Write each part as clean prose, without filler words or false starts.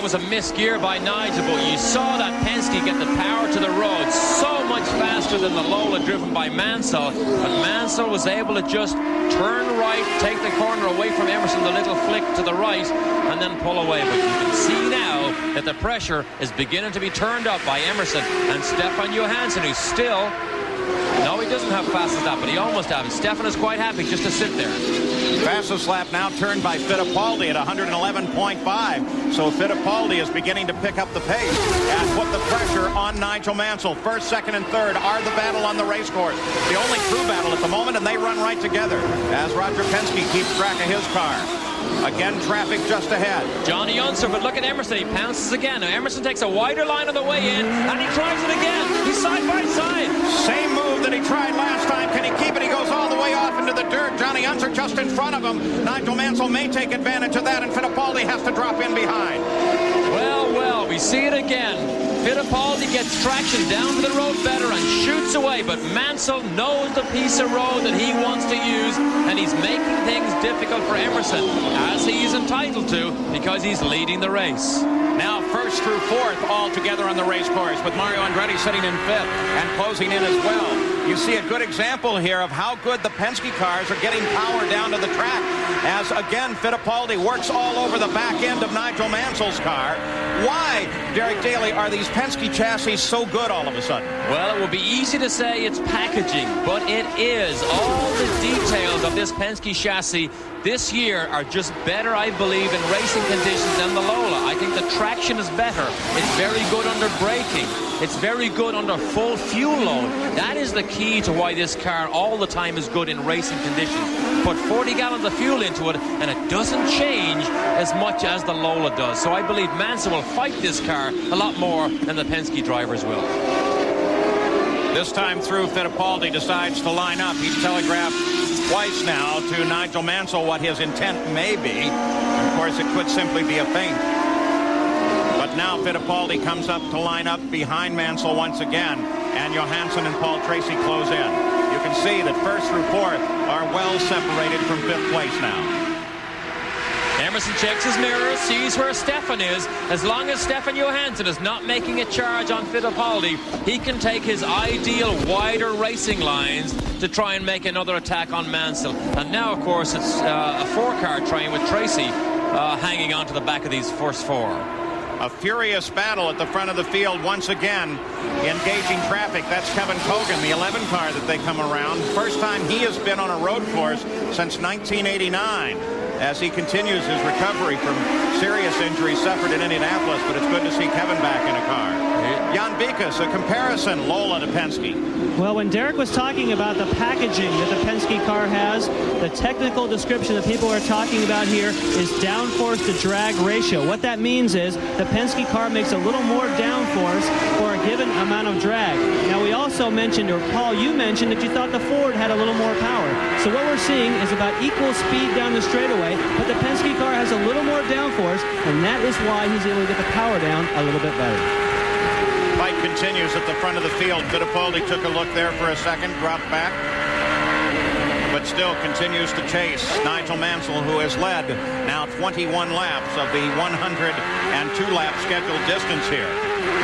that was a misgear by Nigel, but you saw that Penske get the power to the road so much faster than the Lola driven by Mansell. But Mansell was able to just turn right, take the corner away from Emerson, the little flick to the right, and then pull away. But you can see now that the pressure is beginning to be turned up by Emerson and Stefan Johansson, who's still... No, he doesn't have fastest lap, but he almost has. And Stefan is quite happy just to sit there. Fastest lap now turned by Fittipaldi at 111.5. So Fittipaldi is beginning to pick up the pace and put the pressure on Nigel Mansell. First, second, and third are the battle on the race course. The only true battle at the moment, and they run right together as Roger Penske keeps track of his car. Again, traffic just ahead. Johnny Unser, but look at Emerson. He pounces again. Now, Emerson takes a wider line on the way in, and he tries it again. He's side by side. Same move that he tried last time. Can he keep it? He goes all the way off into the dirt. Johnny Unser just in front of him. Nigel Mansell may take advantage of that, and Fittipaldi has to drop in behind. Well, we see it again. Fittipaldi gets traction down to the road better and shoots away, but Mansell knows the piece of road that he wants to use, and he's making things difficult for Emerson, as he's entitled to, because he's leading the race. Now first through fourth all together on the race course, with Mario Andretti sitting in fifth and closing in as well. You see a good example here of how good the Penske cars are getting power down to the track, as again Fittipaldi works all over the back end of Nigel Mansell's car. Why, Derek Daly, are these Penske chassis so good all of a sudden? Well, it would be easy to say it's packaging, but it is. All the details of this Penske chassis this year are just better, I believe, in racing conditions than the Lola. I think the traction is better. It's very good under braking. It's very good under full fuel load. That is the key to why this car all the time is good in racing conditions. Put 40 gallons of fuel into it, and it doesn't change as much as the Lola does. So I believe Mansell will fight this car a lot more than the Penske drivers will. This time through, Fittipaldi decides to line up. He's telegraphed twice now to Nigel Mansell what his intent may be. Of course, it could simply be a feint. But now Fittipaldi comes up to line up behind Mansell once again, and Johansson and Paul Tracy close in. You can see that first through fourth are well separated from fifth place now. Emerson checks his mirror, sees where Stefan is. As long as Stefan Johansson is not making a charge on Fittipaldi, he can take his ideal wider racing lines to try and make another attack on Mansell. And now, of course, it's a four-car train with Tracy hanging on to the back of these first four. A furious battle at the front of the field once again, engaging traffic. That's Kevin Cogan, the 11 car that they come around. First time he has been on a road course since 1989. As he continues his recovery from serious injuries suffered in Indianapolis, but it's good to see Kevin back in a car. Jan Bikas, a comparison, Lola to Penske. Well, when Derek was talking about the packaging that the Penske car has, the technical description that people are talking about here is downforce to drag ratio. What that means is the Penske car makes a little more downforce for a given amount of drag. Now, we also mentioned, or Paul, you mentioned that you thought the Ford had a little more power. So what we're seeing is about equal speed down the straightaway, but the Penske car has a little more downforce, and that is why he's able to get the power down a little bit better. Fight continues at the front of the field. Fittipaldi took a look there for a second, dropped back, but still continues to chase Nigel Mansell, who has led now 21 laps of the 102-lap scheduled distance here.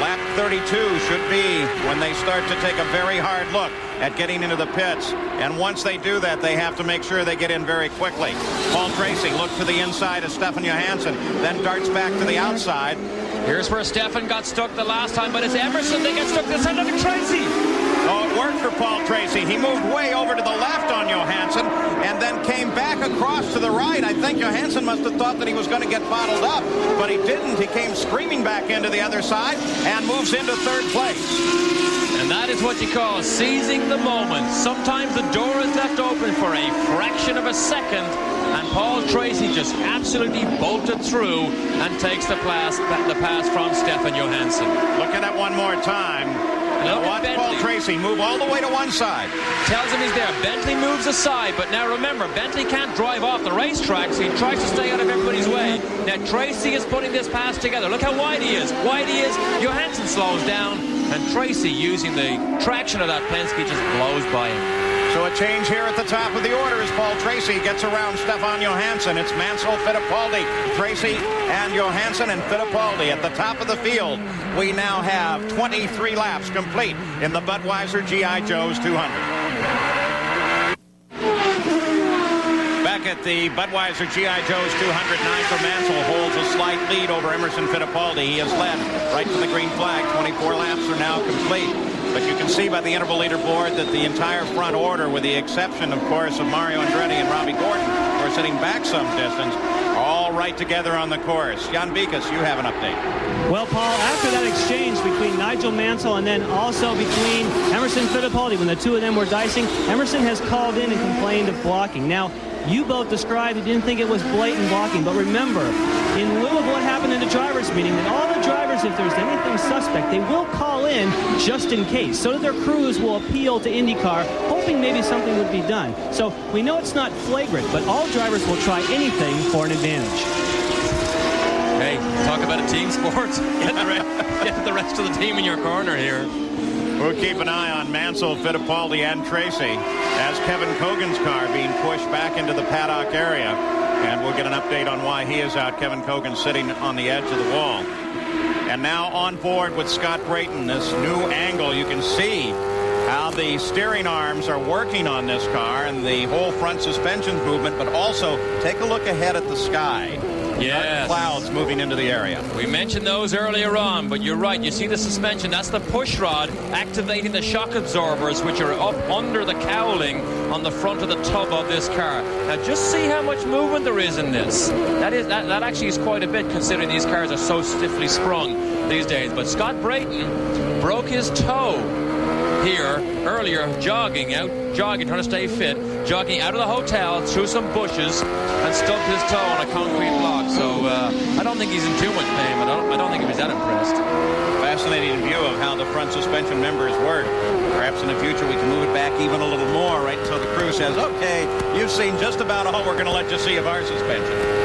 Lap 32 should be when they start to take a very hard look at getting into the pits. And once they do that, they have to make sure they get in very quickly. Paul Tracy looked to the inside of Stefan Johansson, then darts back to the outside. Here's where Stefan got stuck the last time, but it's Emerson that gets stuck this time. Look at Tracy. Oh, it worked for Paul Tracy. He moved way over to the left on Johansson and then came back across to the right. I think Johansson must have thought that he was going to get bottled up, but he didn't. He came screaming back into the other side and moves into third place. And that is what you call seizing the moment. Sometimes the door is left open for a fraction of a second, and Paul Tracy just absolutely bolted through and takes the pass from Stefan Johansson. Look at that one more time. Watch Paul Tracy move all the way to one side. Tells him he's there. Bentley moves aside, but now remember, Bentley can't drive off the racetrack, so he tries to stay out of everybody's way. Now Tracy is putting this pass together. Look how wide he is. Wide he is. Johansson slows down, and Tracy, using the traction of that Penske, just blows by him. So a change here at the top of the order as Paul Tracy gets around Stefan Johansson. It's Mansell, Fittipaldi, Tracy, and Johansson and Fittipaldi at the top of the field. We now have 23 laps complete in the Budweiser G.I. Joe's 200. Back at the Budweiser G.I. Joe's 200, Nigel Mansell holds a slight lead over Emerson Fittipaldi. He has led right to the green flag. 24 laps are now complete. But you can see by the interval leaderboard that the entire front order, with the exception, of course, of Mario Andretti and Robbie Gordon, who are sitting back some distance, are all right together on the course. Jan Bikas, you have an update. Well, Paul, after that exchange between Nigel Mansell and then also between Emerson Fittipaldi, when the two of them were dicing, Emerson has called in and complained of blocking. Now, you both described you didn't think it was blatant blocking, but remember, in lieu of what happened in the drivers' meeting, that all the drivers, if there's anything suspect, they will call in just in case, so that their crews will appeal to IndyCar, hoping maybe something would be done. So we know it's not flagrant, but all drivers will try anything for an advantage. Hey, talk about a team sport. Get the rest of the team in your corner here. We'll keep an eye on Mansell, Fittipaldi, and Tracy as Kevin Cogan's car being pushed back into the paddock area. And we'll get an update on why he is out. Kevin Cogan sitting on the edge of the wall. And now on board with Scott Brayton, this new angle. You can see how the steering arms are working on this car and the whole front suspension movement, but also take a look ahead at the sky. Yes. Clouds moving into the area. We mentioned those earlier on, but you're right. You see the suspension. That's the push rod activating the shock absorbers, which are up under the cowling on the front of the tub of this car. Now, just see how much movement there is in this. That actually is quite a bit, considering these cars are so stiffly sprung these days. But Scott Brayton broke his toe here earlier, jogging, trying to stay fit, jogging out of the hotel through some bushes and stubbed his toe on a concrete block. So I don't think he's in too much pain, but I don't think he was that impressed. Fascinating view of how the front suspension members work. Perhaps in the future we can move it back even a little more, right until the crew says, okay, you've seen just about all we're going to let you see of our suspension.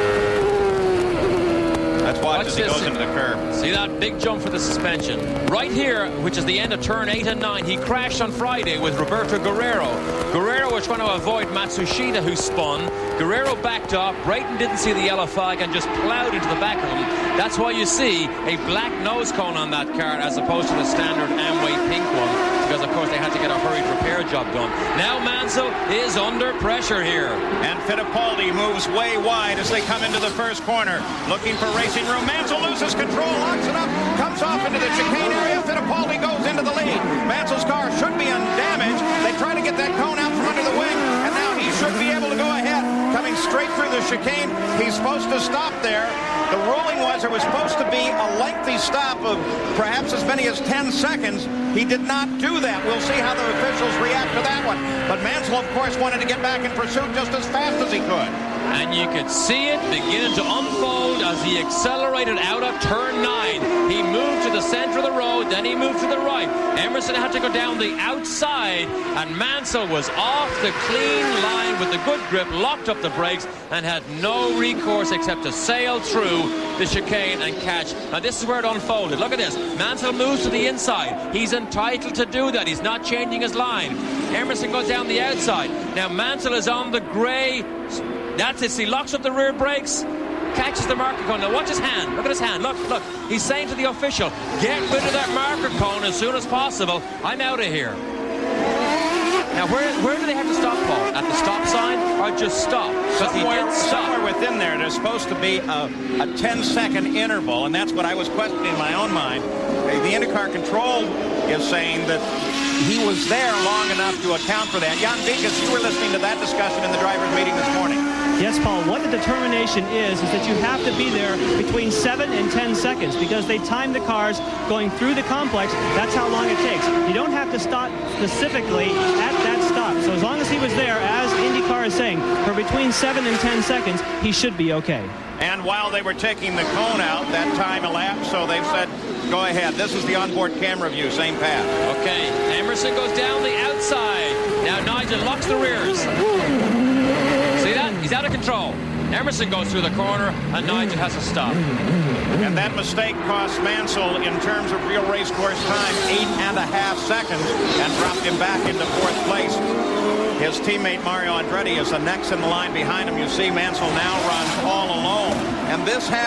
Let's watch as he goes into the curve. See that big jump for the suspension. Right here, which is the end of turn 8 and 9, he crashed on Friday with Roberto Guerrero. Guerrero was trying to avoid Matsushita, who spun. Guerrero backed up. Brayton didn't see the yellow flag and just plowed into the back of him. That's why you see a black nose cone on that car as opposed to the standard Amway pink one, because, of course, they had to get a hurried repair job done. Now Mansell is under pressure here. And Fittipaldi moves way wide as they come into the first corner, looking for racing room. Mansell loses control, locks it up, comes off into the chicane area. Fittipaldi goes into the lead. Mansell's car should be undamaged. They try to get that cone out from under the wing, and now he should be able to go ahead. Coming straight through the chicane, he's supposed to stop there. The ruling was there was supposed to be a lengthy stop of perhaps as many as 10 seconds. He did not do that. We'll see how the officials react to that one. But Mansell, of course, wanted to get back in pursuit just as fast as he could. And you could see it beginning to unfold as he accelerated out of turn 9. He moved to the center of the road, then he moved to the right. Emerson had to go down the outside, and Mansell was off the clean line with the good grip, locked up the brakes, and had no recourse except to sail through the chicane and catch. Now this is where it unfolded. Look at this. Mansell moves to the inside. He's entitled to do that. He's not changing his line. Emerson goes down the outside. Now Mansell is on the grey. That's it. He locks up the rear brakes, catches the marker cone. Now watch his hand. Look at his hand. Look. He's saying to the official, get rid of that marker cone as soon as possible. I'm out of here. Now, where do they have to stop, Paul? At the stop sign or just stop? Somewhere within there, there's supposed to be a 10-second interval, and that's what I was questioning in my own mind. The IndyCar control is saying that he was there long enough to account for that. Jan Bikas, you were listening to that discussion in the drivers' meeting this morning. Yes, Paul, what the determination is that you have to be there between 7 and 10 seconds because they time the cars going through the complex. That's how long it takes. You don't have to stop specifically at that stop. So as long as he was there, as IndyCar is saying, for between 7 and 10 seconds, he should be okay. And while they were taking the cone out, that time elapsed, so they've said, go ahead. This is the onboard camera view, same path. Okay, Emerson goes down the outside. Now Nigel locks the rears. See that? He's out of control. Emerson goes through the corner, and Nigel has to stop. And that mistake cost Mansell, in terms of real race course time, 8.5 seconds, and dropped him back into 4th place. His teammate Mario Andretti is the next in the line behind him. You see Mansell now runs all alone. And this has